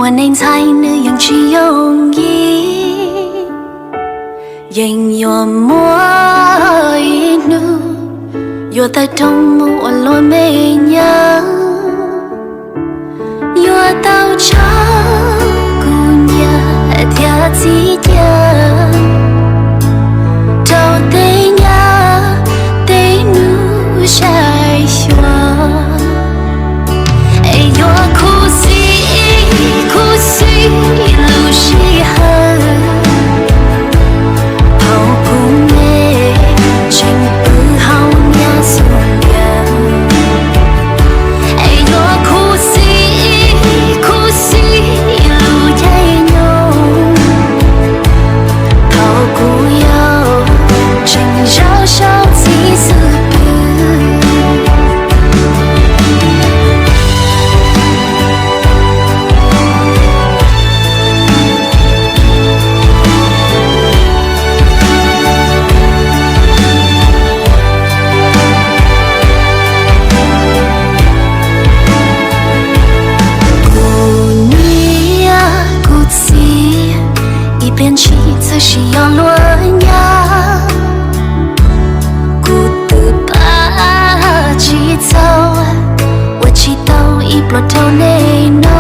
我能猜你用去容易，因我莫一怒，有在痛目我落没娘，有到超姑娘跳起跳，都得呀得努晒说，哎呦哭死。路是恨，好姑妹，真不好娘送人。哎呦，哭死，路也浓，好姑友，真绕手几次不。变起则是要乱呀，孤独把起走，我祈祷一波头内呢。